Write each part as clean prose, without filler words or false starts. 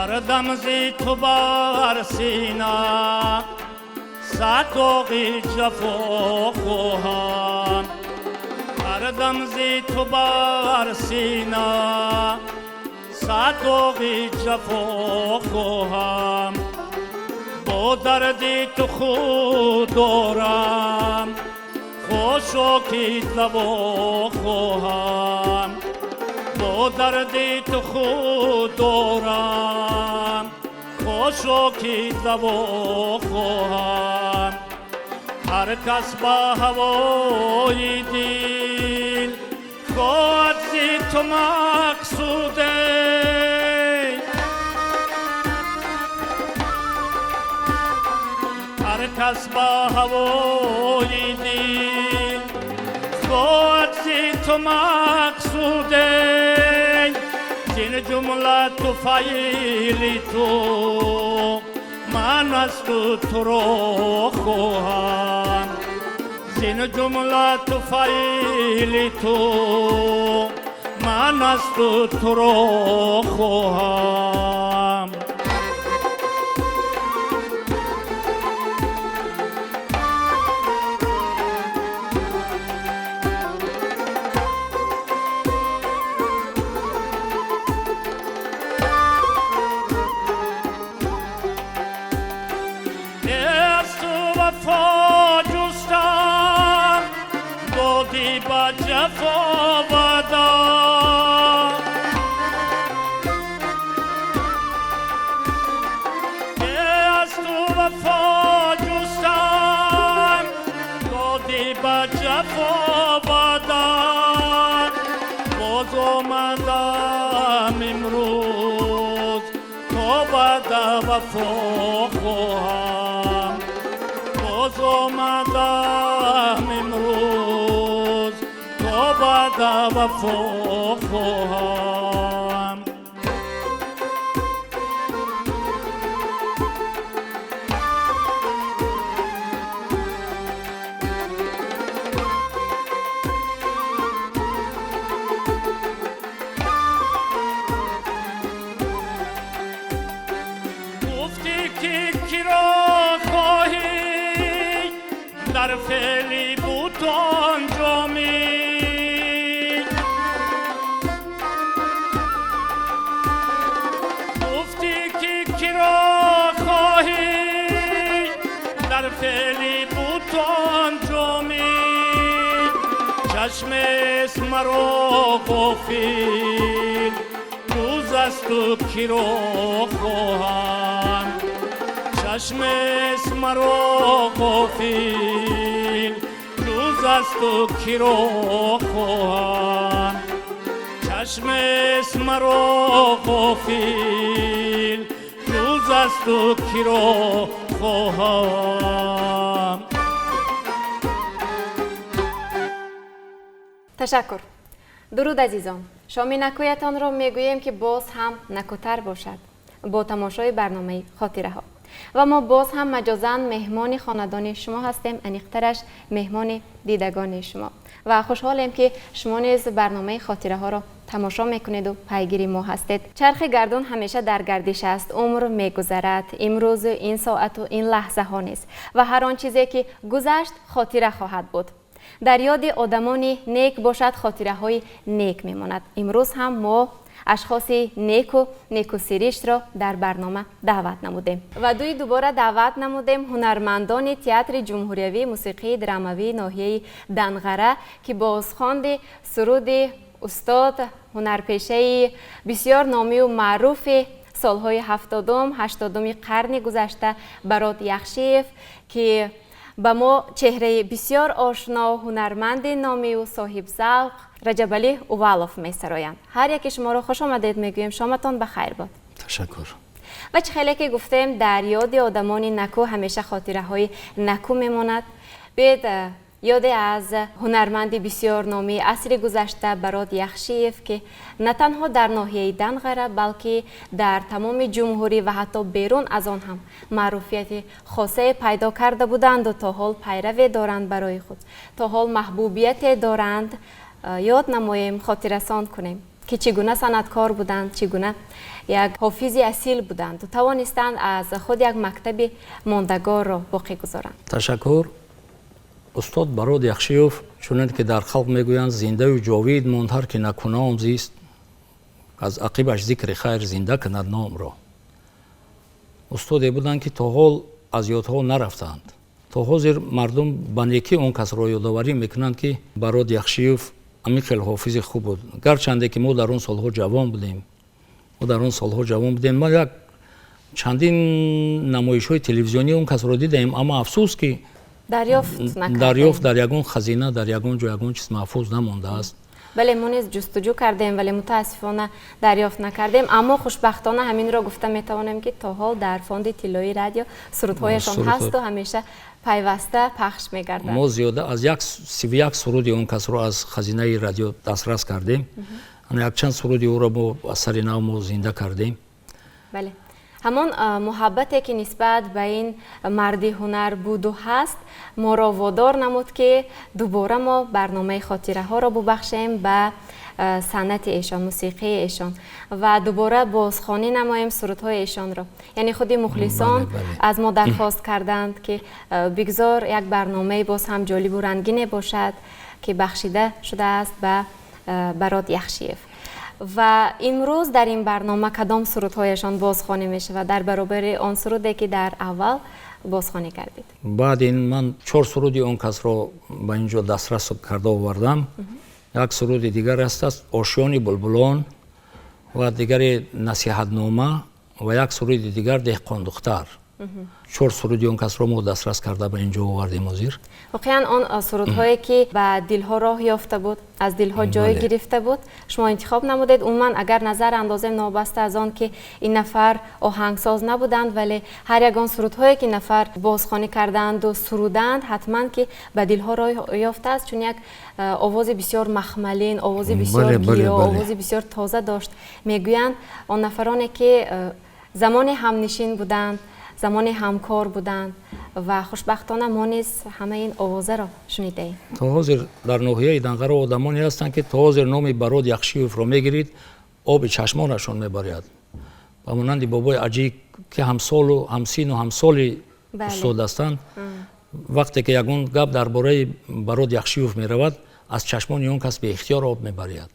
کردم زی تو بر سینه صداقی جفا خواهم کردم زی تو بر سینه صداقی جفا خواهم با دردی تو خود دارم خوشاکی دوا خواهم با دردی تو خود دارم خوشاکی دوا خواهم هر کس با هوای دل خواهد زی تو مقصوده هر کس با هوای دل خواهد زی تو مقصوده زین جمله تو فیلی تو من از تو را خواهم زین جمله تو فیلی تو من از تو را خواهم وفا جستم بودی با جفا بدم از تو وفا جستم بودی با جفا بدم باز آمدم امروز تو بد وفا خواهم باز آمدم امروز تو بد وفا خواهم گفتی که کی را خواهی در فعلی بود انجامی گفتی که کی را خواهی در فعلی بود انجامی چشم اسم مرا غافل روز از تو کی را خواهم چشم اسم مرا غافل روز از تو کی را خواهم چشم اسم مرا غافل روز از تو کی را خواهم تشکر. درود عزیزان، شام نکویتان را میگوییم که باز هم نکوتر باشد با تماشای برنامه خاطره ها و ما باز هم مجازاً مهمان خاندان شما هستیم، انیقترش مهمان دیدگان شما و خوشحالیم که شما نیز برنامه خاطره ها را تماشا میکنید و پیگیر ما هستید. چرخ گردون همیشه در گردش است، عمر میگذرد، امروز این ساعت و این لحظه ها نیست و هر آن چیزی که گذشت خاطره خواهد بود. در یاد آدمان نیک باشد خاطره های نیک میماند. امروز هم ما اشخاص نیک و نیکوسیریش را در برنامه دعوت نمودیم و دوباره دعوت نمودیم هنرمندان تئاتر جمهوریوی موسیقی دراموی ناحیه دنغره که بازخواند سرود استاد هنرپیشه بسیار نامی و معروف سالهای 70 قرن گذشته برات یخشیف که با ما چهره بسیار آشنا هنرمند نامی و صاحب ذوق رجب علی اوالوف می سرایند. هر یک شما را خوش آمدید میگویم، شامتان بخیر باد. تشکر. و چه خیلی که گفتیم در یاد آدمان نکو همیشه خاطره های نکو میماند. بید یاد از هنرمند بسیار نامی عصر گذشته برات یخشیف که نه تنها در ناحیه دنغره بلکه در تمام جمهوری و حتی بیرون از آن هم معروفیت خاصه پیدا کرده بودند و تا حال پیروی دارند برای خود، تا حال محبوبیت دارند. یاد نماییم، خاطرسان کنیم. که چگونه صنعتکار بودند، چگونه یک حافظ اصیل بودند و توانستند از خود یک مکتب ماندگار را باقی گذارند. تشکر. استاد براد یخشیوف چونان که در خلق میگویند زنده و جاوید ماند هر که نکنام زیست از عقیبش ذکر خیر زنده کند نام را. استادی بودند که تا حال از یادها نرفتند. تا حاضر مردم به نیکی اون کس را یادآوری میکنند که براد یخشیوف همین خیلی حافظ خوب بود. گرچنده که ما در اون سالها جوان بودیم. ما یک چندین نمایش های تلویزیونی اون کس را دیدیم، اما افسوس که دریافت در یگون خزینه در یگون جا یگون چیز محفوظ نمانده است. بله ما نیز جستجو کردیم ولی متاسفانه دریافت نکردیم، اما خوشبختانه همین را گفته میتوانیم که تا حال در فوند طلایی رادیو سرودهایشان هست و همیشه پیوسته پخش میگردد. ما زیاده از 31 سرود اون کس را از خزینه رادیو دسترس کردیم. یک چند سرود او را با اثر نو ما زنده کردیم. بله. همان محبتی که نسبت به این مرد هنر بود و هست ما را وادار نمود که دوباره ما برنامه خاطره ها را ببخشیم به صنعت ایشان، موسیقی ایشان و دوباره بازخوانی نماییم سرودهای ایشان را. یعنی خود مخلصان از ما درخواست کردند که بگذار یک برنامه باز هم جالب و رنگین باشد که بخشیده شده است به براد یخشیوف. و امروز در این برنامه کدام سرودهایشان بازخوانی میشه و در برابر آن سرودی که در اول بازخوانی کردید؟ بعد این من 4 سرودی اون کس را به اینجا دسترس کرده آوردم. یک سرود دیگر است آشیان بلبلان و دیگر نصیحت نامه و یک سرود دیگر دهقان دختر. 4 سرودی اون کس را ما دسترس کرده به اینجا آوردیم حضور. واقعا آن سرودهایی که به دلها راه یافته بود، از دلها جای گرفته بود، شما انتخاب نمودید. عموما اگر نظر اندازیم نابسته از آن که این نفر آهنگساز نبودند، ولی هر یک آن سرودهایی که نفر بازخوانی کردند و سرودند حتما که به دلها راه یافته است، چون یک آواز بسیار مخملین، آواز بسیار گیاه، آواز بسیار تازه داشت. میگویند آن نفرانی که زمان همنشین بودند، زمان همکار بودند و خوشبختانه ما نیز همه این آوازه را شنیده ایم. تا حاضر در ناحیه دنقره آدمانی هستند که تا حاضر نام براد یخشیوف را میگیرید آب چشمانشان میبرید. و مانند بابای عجیب که همسال و همسین و همسالی استاد هستند، وقتی که یگون گپ درباره براد یخشیوف میرود از چشمان اون کس به اختیار آب میبرید.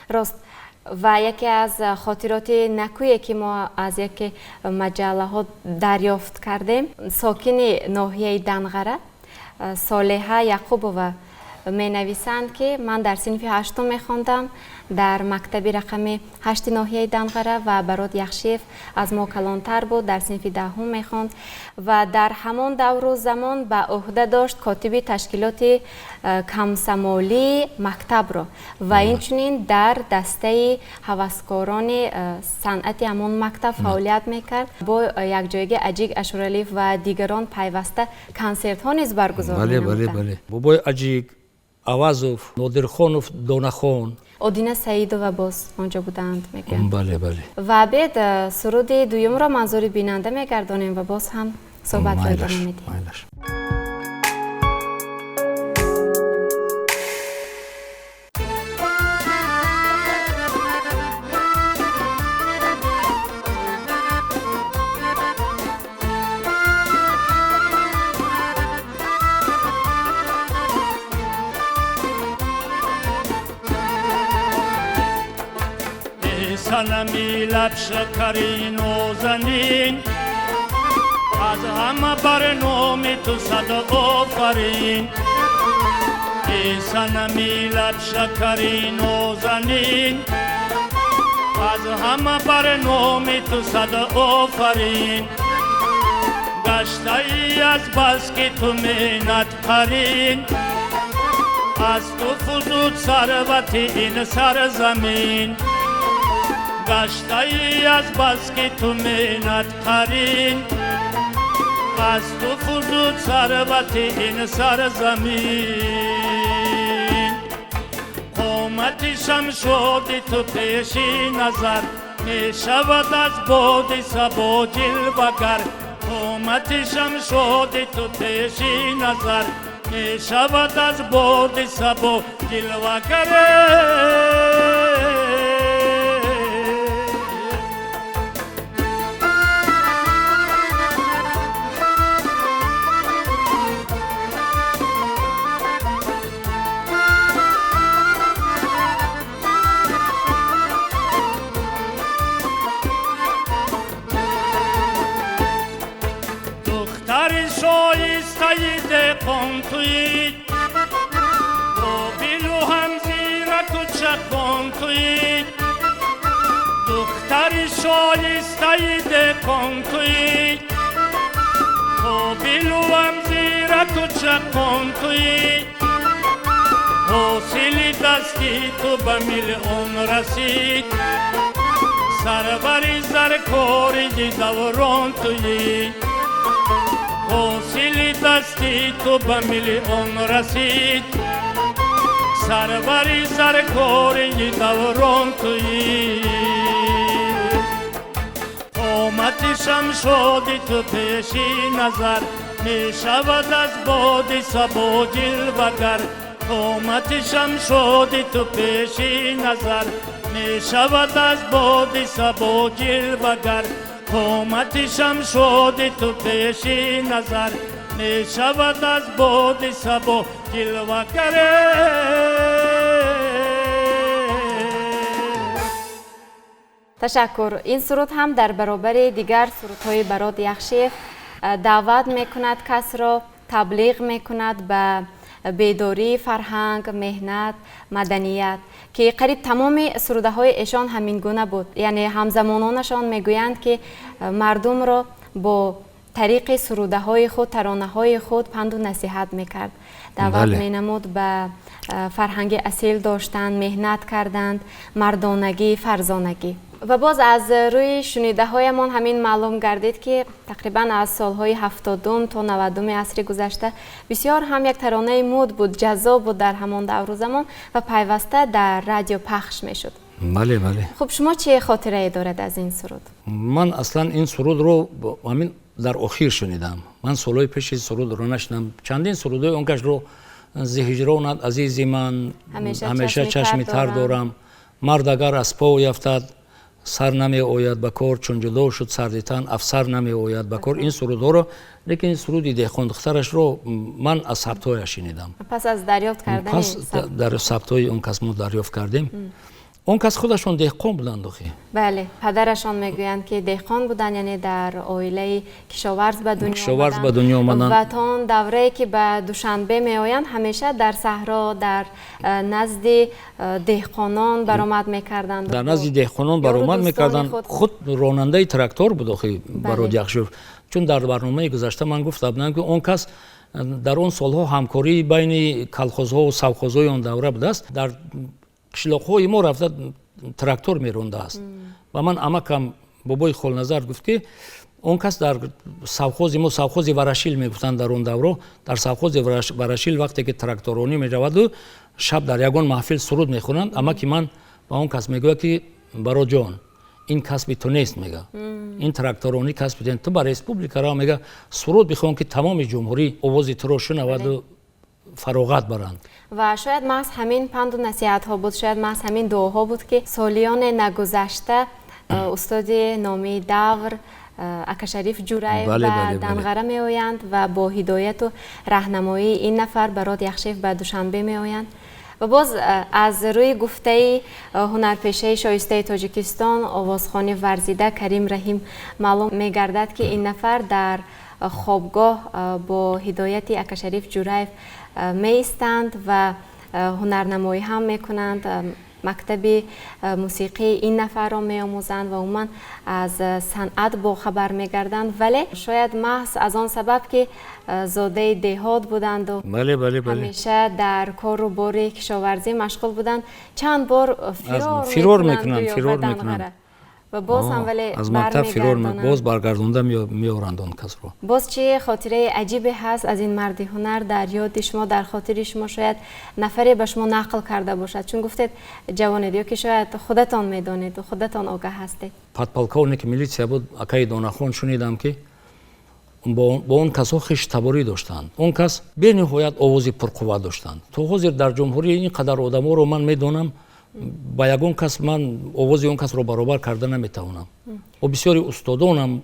راست. و یکی از خاطرات نکویی که ما از یک مجله ها دریافت کردیم، ساکن ناحیه دنقره صالحه یعقوبووا می نویسند که من در صنف 8 می خواندم در مکتب رقم 8 ناحیه دنقره و براد یخشیوف از ما کلانتر بود، در صنف 10 می خواند و در همان دور و زمان به عهده داشت کاتب تشکیلات کمسمالی مکتب را و اینچنین در دسته هوسکاران صنعت همان مکتب فعالیت میکرد. با یک جایگه اجیگ اشورالیف و دیگران پیوسته کنسرت ها نیز برگزار می‌نمودند. بله. بابای اجیگ، اوازوف، نادرخانوف، دانخان، آدینه سعیدووا باز آنجا بودند میگن. بله. و بعد سرود دویم را منظور بیننده میگردانیم و باز هم صحبت را ادامه میدیم. سنمی لب شکرین و زنین از همه برنامه تو صد آفرین. ای سنمی لب شکرین و زنین از همه برنامه تو صد آفرین. گشته ای از بس که تو منت قرین، از تو فزود ثروت این سرزمین. گشته ای از بس که تو منت قرین، از تو فزود ثروت این سرزمین. قامتشم شد تو پیشی نظر، می شود از باد صبا جلوگر. قامتشم شد تو پیشی نظر، می شود از باد صبا جلوگر. کن توی تو بیلو هم زیرک و چکن توی دختر شایسته ده کن توی تو بیلو هم زیرک و چکن توی حاصل دستی تو به میلیون رسید سربری زرکاری دوران توی حاصل دستی تو به میلیون رسید سربری زرکاری دوران توی قامتشم شدی تو پیشی نظر می شود از باد سبا جلوگر قامتشم شدی تو پیشی نظر می شود از باد سبا جلوگر قامتشم شدی تو پیشی نظر می شود از باد سبا جلوگر تشکر. این سرود هم در برابر دیگر سرودهای براد یخشیف دعوت میکند کس را تبلیغ میکند به بیداری فرهنگ، مهنت، مدنیت که قریب تمام سروده های ایشان همین گونه بود. یعنی همزمانانشان میگویند که مردم را با طریق سروده های خود، ترانه های خود پند و نصیحت میکرد. دعوت مینمود به فرهنگ اصیل داشتن، مهنت کردند، مردانگی، فرزانگی. و باز از روی شنیده هایمان همین معلوم گردید که تقریبا از سالهای 70 تا 90 عصر گذشته بسیار هم یک ترانه مود بود، جذاب بود در همان دور و زمان و پیوسته در رادیو پخش می شد. بله بله. خب شما چه خاطره ای دارد از این سرود؟ من اصلا این سرود رو همین در اخیر شنیدم. من سالهای پیش سرود رو نشنیدم. چندین سرودهای اون کش رو زهجرانت عزیزی من همیشه چشمی تر دارم، مرد اگر از پا یفتد سر نمی آید به کار، چون جدا شد سردتن افسر نمی آید به کار. این سرودها رو، لیکن این سرودی دهخان دخترش رو من از ثبت‌هایش شنیدم. پس از دریافت کردن پس در ثبت‌های اون کس ما دریافت کردیم. اون کس خودشون دهقان بودند. بله، پدرشان میگویند که دهقان بودند، یعنی در عائله کشاورز به دنیا آمدند و تا اون دوره‌ای که به دوشنبه میآیند همیشه در صحرا در نزد دهقانان برآمد میکردند. در نزد دهقانان برآمد میکردند. خود راننده تراکتور بود برای یخشیف. چون در برنامه گذشته من گفتم که اون کس در اون سالها همکاری بین کلخوزها و سوخوزهای اون دوره بوده است. در قشلاق‌های ما رفته تراکتور میرونده است و من عمکم بابای خالنظر گفت که اون کس در سوخوز ما سوخوز ورشیل میگفتند در اون دوره، در سوخوز ورشیل وقتی که تراکتورانی میرود و شب در یگان محفل سرود میخونند، عمکی من با اون کس میگه که برو جان این کسب تو نیست، میگه این تراکتورانی کسب تو برای ریسپوبلیکا را، میگه سرود بخوان که تمام جمهوری آواز تو رو شنود و فراغت برند. و شاید محض همین پند و نصیحت ها بود، شاید محض همین دعاها بود که سالیان نگذشته استاد نامی دور اکا شریف جورایی به دنغره می آیند و با هدایت و راهنمایی این نفر براد یخشیف به دوشنبه می آیند. و باز از روی گفته هنرپیشه شایسته تاجیکستان آوازخوان ورزیده کریم رحیم معلوم می گردد که این نفر در خوابگاه با هدایت اکا شریف جورایی می ایستند و هنرنمایی هم می کنند، مکتب موسیقی این نفر را می آموزند و عموما از صنعت با خبر می گردند، ولی شاید محض از آن سبب که زاده دهات بودند و همیشه در کار و بار کشاورزی مشغول بودند، چند بار فرار میکنند و باز هم ولی از مکتب فرار باز برگردونده میآورند اون کس رو. باز چه خاطره عجیبی هست از این مرد هنر در یاد شما، در خاطر شما شاید نفری به شما نقل کرده باشد، چون گفتید جوانید که شاید خودتان میدانید و خودتان آگاه هستید. پادپالکورنیک میلیسیا بود، اکای دانخون شنیدم که با اون کسا خش تباری داشتند. اون کس به نهایت آوازی پرقوت داشتند. تو حاضر در جمهوری اینقدر آدما رو من میدونم، با یگون کس من آوازی اون کس رو برابر کرده نمیتوانم و بسیاری استادانم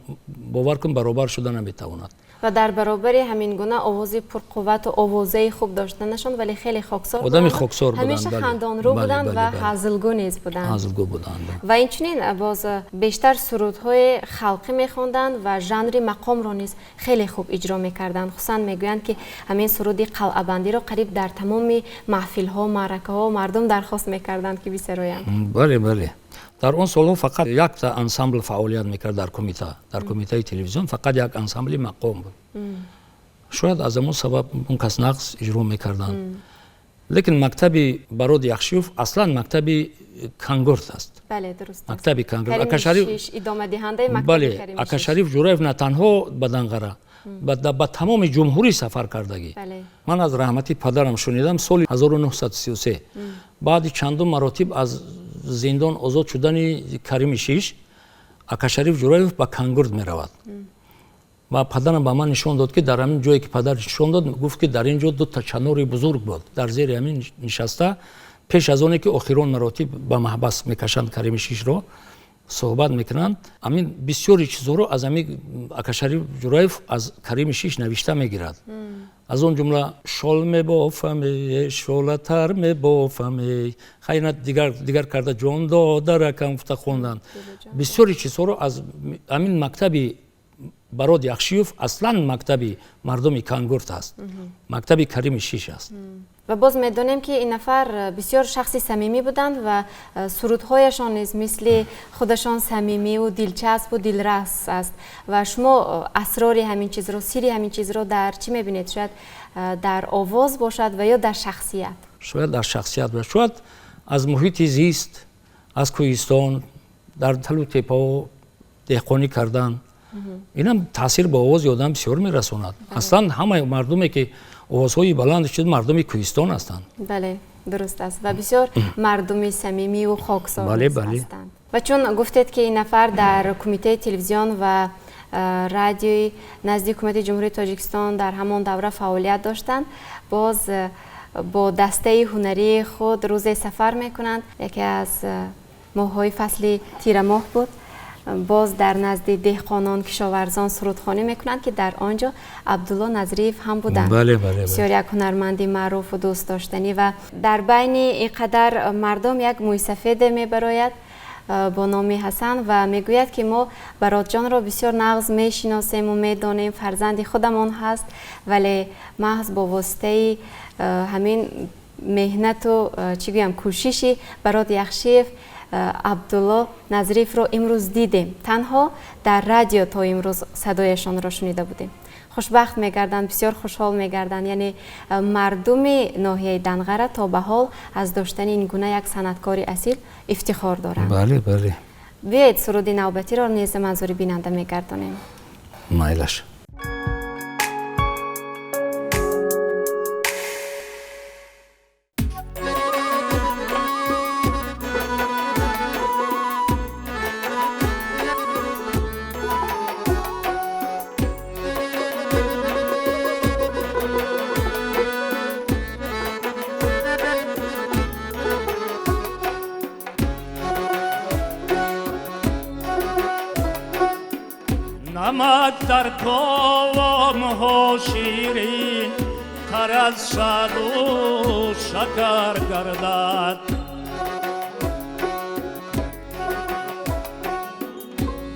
باور کن برابر شده نمیتواند. و در برابر همین گونه آواز پرقوت و آوازه خوب داشتنشون ولی خیلی خاکسار آدم خاکسار بودن، همیشه بله. خندان رو بله، بودن بله، و بله. هزلگو نیز بودن. هزلگو بودن، بله. و اینچنین باز بیشتر سرودهای خلقی میخوندن و ژانر مقام رو نیز خیلی خوب اجرا میکردن. خصوصا میگویند که همین سرودی قلعه بندی رو قریب در تمام محفل ها، معرکه ها مردم درخواست میکردند که بسرویند. بله بله. در اون سالها فقط یک تا انسامبل فعالیت میکرد در کمیته تلویزیون، فقط یک انسامبل مقام بود. شاید از همون سبب اون کس نقص اجرا میکردن. لیکن مکتب براد یخشیوف اصلا مکتب کانگورت است. بله درست است. مکتب کانگورت. کریم اکاشریف ادامه دهنده مکتب بله، کریم اکاشریف جورایف نه تنها به دنقره با تمام جمهوری سفر کردگی. بله. من از رحمتی پدرم شنیدم سال 1933 بعد چندم مراتب از زندان آزاد شدن کریم شیش اکاشریف جورایف به کانگورت می رود. و پدرم به من نشان داد که در همین جایی که پدر نشان داد گفت که در اینجا دو تا چنار بزرگ بود در زیر همین نشسته پیش از اونه که آخرین مراتب به محبس میکشند کریم شیش رو صحبت میکنند. همین بسیاری چیزا رو از همین اکاشریف جورایف از کریم شیش نوشته میگیرد. از اون جمله شال میبافم شالتر میبافم خیانت دیگر کرده جان داده رکم فتا خوندن. بسیاری چیزا رو از همین مکتب براد یخشیوف اصلا مکتب مردم کانگورت است. مکتب کریم شیش است. و باز میدونیم که این نفر بسیار شخصی صمیمی بودند و سرودهایشان نیز مثل خودشان صمیمی و دلچسب و دلرس است. و شما اسرار همین چیز رو، سری همین چیز رو در چی میبینید؟ شاید در آواز باشد و یا در شخصیت؟ شاید در شخصیت باشد. شاید از محیط زیست، از کوهستان، در تلو تپه دهقانی کردن. اینم تاثیر به آواز آدم بسیار میرساند. اصلا همه مردمی که آوازهای بلند شد مردم کوهستان هستند. بله درست است و بسیار مردمی صمیمی و خاکسار هستند. و چون گفتید که این نفر در کمیته تلویزیون و رادیوی نزدیک حکومت جمهوری تاجیکستان در همان دوره فعالیت داشتند، باز با دسته هنری خود روزی سفر میکنند. یکی از ماه‌های فصل تیر ماه بود. باز در نزد دهقانان کشاورزان سرودخوانی میکنند که در آنجا عبدالله نظریف هم بودند. بله بله. بسیار یک هنرمندی معروف و دوست داشتنی و در بین اینقدر مردم یک موی سفید میبراید با نام حسن و میگوید که ما براد جان را بسیار نغز میشناسیم و میدانیم فرزند خودمان هست، ولی محض با واسطه همین مهنت و چی گویم کوششی براد یخشیف عبدالله نظریف رو امروز دیدیم. تنها در رادیو تا امروز صدایشان را شنیده بودیم. خوشبخت میگردند، بسیار خوشحال میگردند. یعنی مردم ناحیه دنقره تا به حال از داشتن این گونه یک صنعتکار اصیل افتخار دارند. بله بله. بیایید سرود نوبتی را نیز منظور بیننده میگردانیم. مایلش. نمک در کام ها شیرین تر از شد و شکر گردد،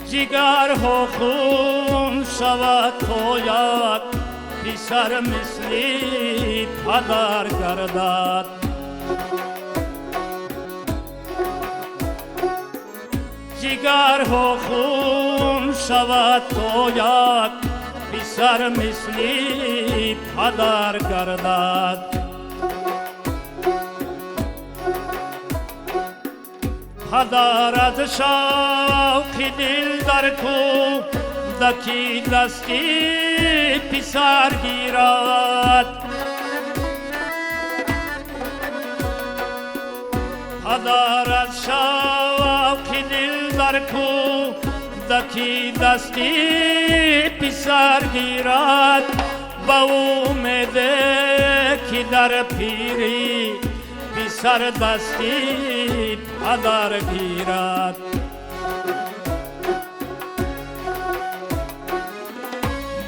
جگر ها خون شود تا یک پسر مثلی پدر گردد. جگر ها خون شود تا یک پسر مثلی پدر گردد. پدر از شوق دل در کودکی دستی پسر گیرد، پدر از شوق دل در کودکی دستی پسر گیرد، با امید که در پیری پسر دستی پدر گیرد.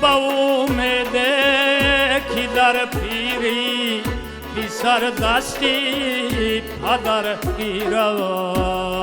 با اومده که در پیری بی سر دستی پدر گیرد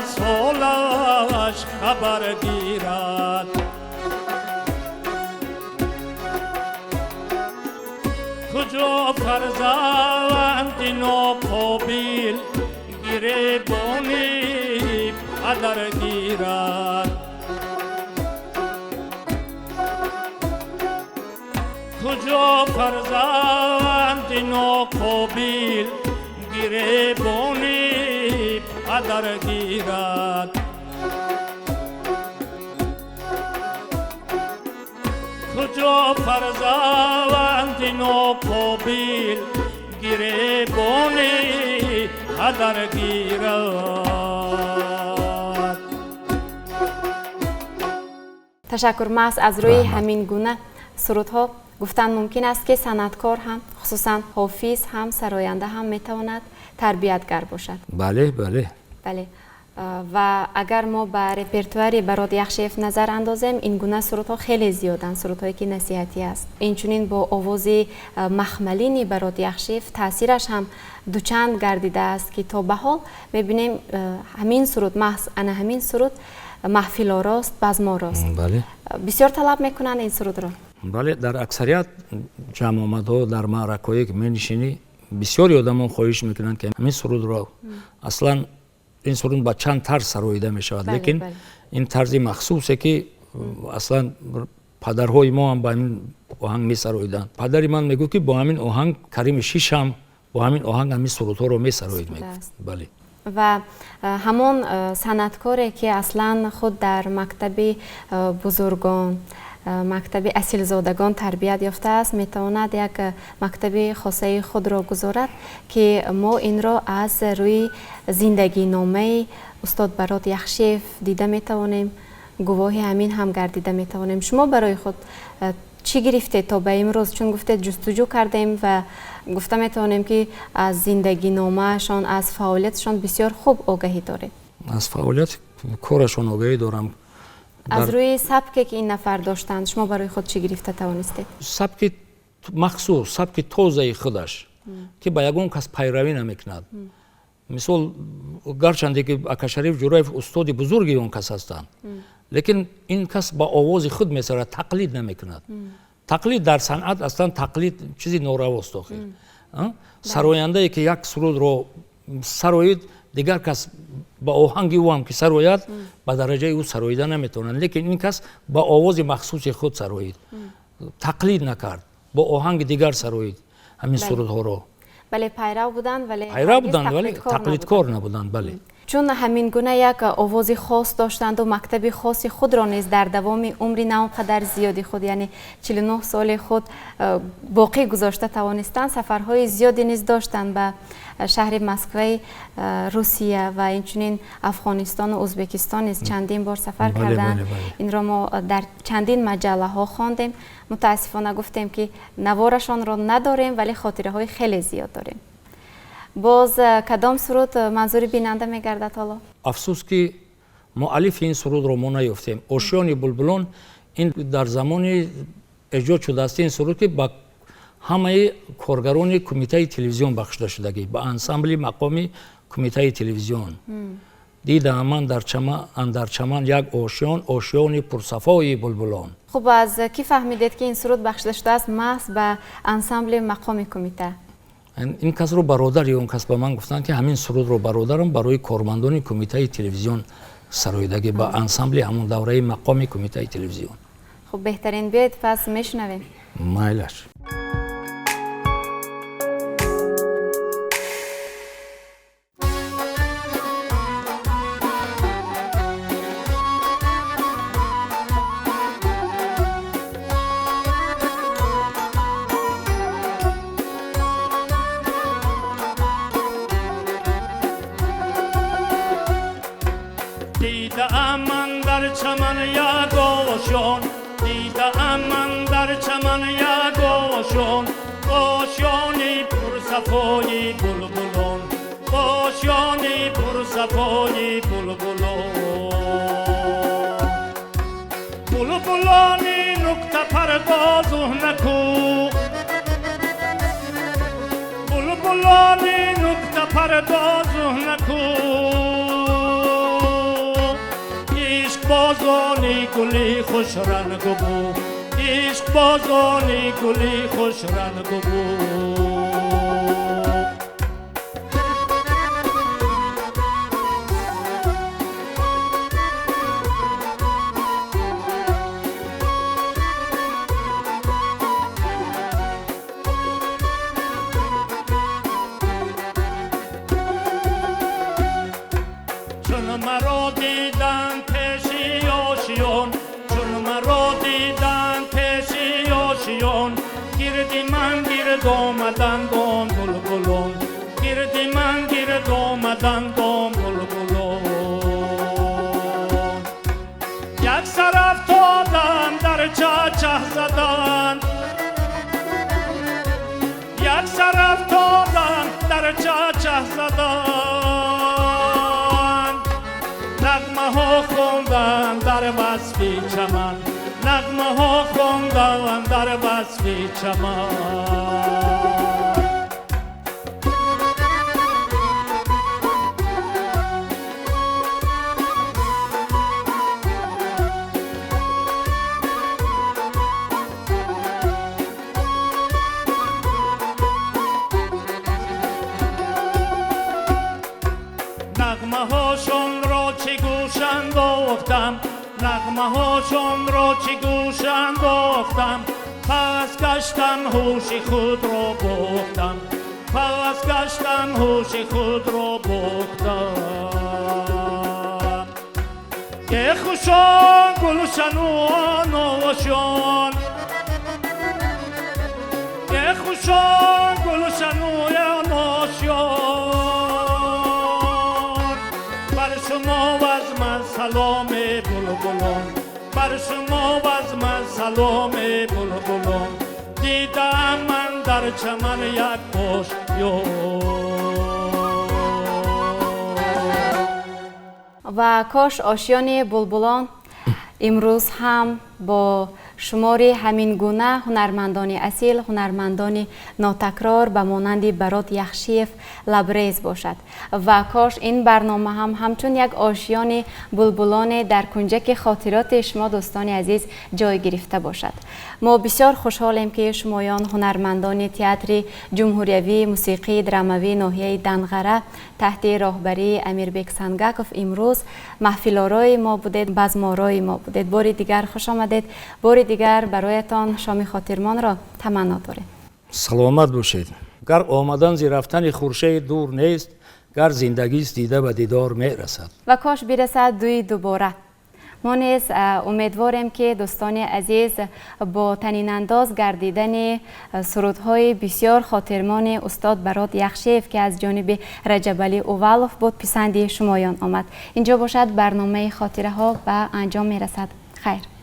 توسلش خبر گیرد کجا فرزند ناقابل گریبانی پدر گیرد کجا فرزند ناقابل گریبانی پدر گیرد کجا فرزند ناقابل گریبانی پدر گیرد. تشکر. محض از روی همین گونه سرودها گفتن ممکن است که صنعتکار هم خصوصا حافظ هم سراینده هم میتواند تربیتگر باشد. بله بله بله. و اگر ما به رپرتواری برات یخشیف نظر اندازیم این گونه سرودها خیلی زیادن، سرودهایی که نصیحتی است. اینچنین با آواز مخملینی برات یخشیف تاثیرش هم دوچند گردیده است که تا به حال میبینیم همین سرود محض انا همین سرود محفل آراست بزم آراست. بله. بسیار طلب میکنن این سرود را. بله در اکثریت جمع آمدها در معرکه‌ای که می‌نشینی بسیاری آدمان خواهش میکنن که همین سرود را اصلا این سرود با چند طرز سراییده می شود. بله، لیکن بله. این طرزی مخصوصه که اصلا پدرهای ما هم با همین آهنگ می سراییدن. پدری من میگو که با همین آهنگ کریم شیش هم با همین آهنگ همین سرودها رو می سرایید میگفت. بله. و همون صنعتکاری که اصلا خود در مکتب بزرگان مکتب اصیلزادگان تربیت یافته است میتواند یک مکتب خاصه خود را گذارد که ما این را از روی زندگی نامه استاد برات یخشیف دیده میتوانیم، گواهی همین هم گردیده میتوانیم. شما برای خود چی گرفته تا به امروز؟ چون گفته جستجو کردیم و گفته میتوانیم که از زندگی نامه شان از فعالیتشان بسیار خوب آگاهی داره. از فعالیت کارشان آگاهی دارم. از روی سبکی که این نفر داشتند شما برای خود چی گرفته توانستید؟ سبک مخصوص، سبک توزه خودش که با یگون کس پیروی نمیکند. مثال گرچنده که اکا شریف جورایف استاد بزرگی اون کس هستند، لیکن این کس با آواز خود میسرد، تقلید نمیکند. تقلید در صنعت اصلا تقلید چیزی نارواست آخر. سراینده ای که یک سرود رو سرایید، دیگر کس با آهنگی او هم که سراید به درجه او سراییده نمیتونن، لیکن این کس با آواز مخصوص خود سرایید، تقلید نکرد، با آهنگ دیگر سرایید همین سرودها رو. بله پیرو بودن ولی تقلیدکار نبودن. بله. چون همین گونه یک آواز خاص داشتند و مکتب خاصی خود را نیز در دوام عمری نه اونقدر زیادی خود، یعنی 49 سال خود باقی گذاشته توانستند سفرهای زیادی نیز داشتند به شهر مسکو روسیه و اینچنین افغانستان و ازبکستان نیز چندین بار سفر کردند. این را ما در چندین مجله ها خواندیم. متاسفانه گفتیم که نوارشان را نداریم ولی خاطره های خیلی زیاد داریم. باز کدام سرود منظور بیننده میگردد حالا؟ افسوس که مؤلف این سرود رو ما نیافتیم. اوشیان بلبلان این در زمان ایجاد شده است. این سرود که با همه کارگران کمیته تلویزیون بخشیده شدگی، با انسامبل مقامی کمیته تلویزیون دیدم من در چمن یک آشیان پرصفای بلبلان. خب از کی فهمیدید که این سرود بخشیده شده است محض به انسامبل مقام کمیته؟ این کس رو برادری اون کس به من گفتن که همین سرود رو برادرم برای کارمندان کمیته تلویزیون سرایدگی با انسامبل همون دوره مقام کمیته تلویزیون. خب بهترین بیت پس میشنویم. مایلش. دیدم من در چمن یک آشیان، دیدم من در چمن یک آشیان، آشیانی پرصفای بلبلان، آشیانی پرصفای بلبلان، بلبلانی نکته پرداز نکو، بلبلانی نکته پرداز نکو، بازانی گلی خوش رنگ بو، عشق بازانی گلی خوش رنگ بو. چون مرا دیدن چون مرا دیدن پیشی آشیان، گردی من گرد آمدن دام بلبلان، گردی من گرد آمدن دام بلبلان. یک سر افتادم در چه زدن، یک سر افتادم در چه زدن، نغمه ها خوندم در وصف چمن، نغمه ها خوندم در وصف چمن. نغمه هاشون را چی گوش انداختم، نغمه هاشون را چی گوش انداختم، پس گشتم هوش خود را باختم، پس گشتم هوش خود را باختم. که خوشان گلشن و آشیان، که خوشان گلشن و آشیان، بر شما و از من سلام بلبلان، بر شما و از من سلام بلبلان. دیدم من در چمن یک آشیان. و کاش آشیان بلبلان امروز هم با شماری همین گونه هنرمندان اصیل، هنرمندان ناتکرار به مانند برات یخشیف لبریز باشد و کاش این برنامه هم همچون یک آشیان بلبلان در کنجک خاطرات شما دوستان عزیز جای گرفته باشد. ما بسیار خوشحالیم که شمایان هنرمندان تئاتر جمهوریوی موسیقی دراموی ناحیه دنغره تحت راهبری امیربک سنگاکوف امروز محفل‌آرای ما بودید، بزم‌آرای ما بودید. بار دیگر خوش آمدید. بار دیگر برایتان شام خاطرمان را تمنا داریم. سلامت باشید. گر آمدن زی رفتن خورشید دور نیست، گر زندگی است دیده به دیدار می رسد. و کاش برسد دوباره. ما نیز امیدواریم که دوستان عزیز با طنین انداز گردیدن سرودهای بسیار خاطرمان استاد برات یخشیف که از جانب رجب علی اولوف بود پسند شمایان آمد. اینجا باشد برنامه خاطره ها به انجام می رسد. خیر.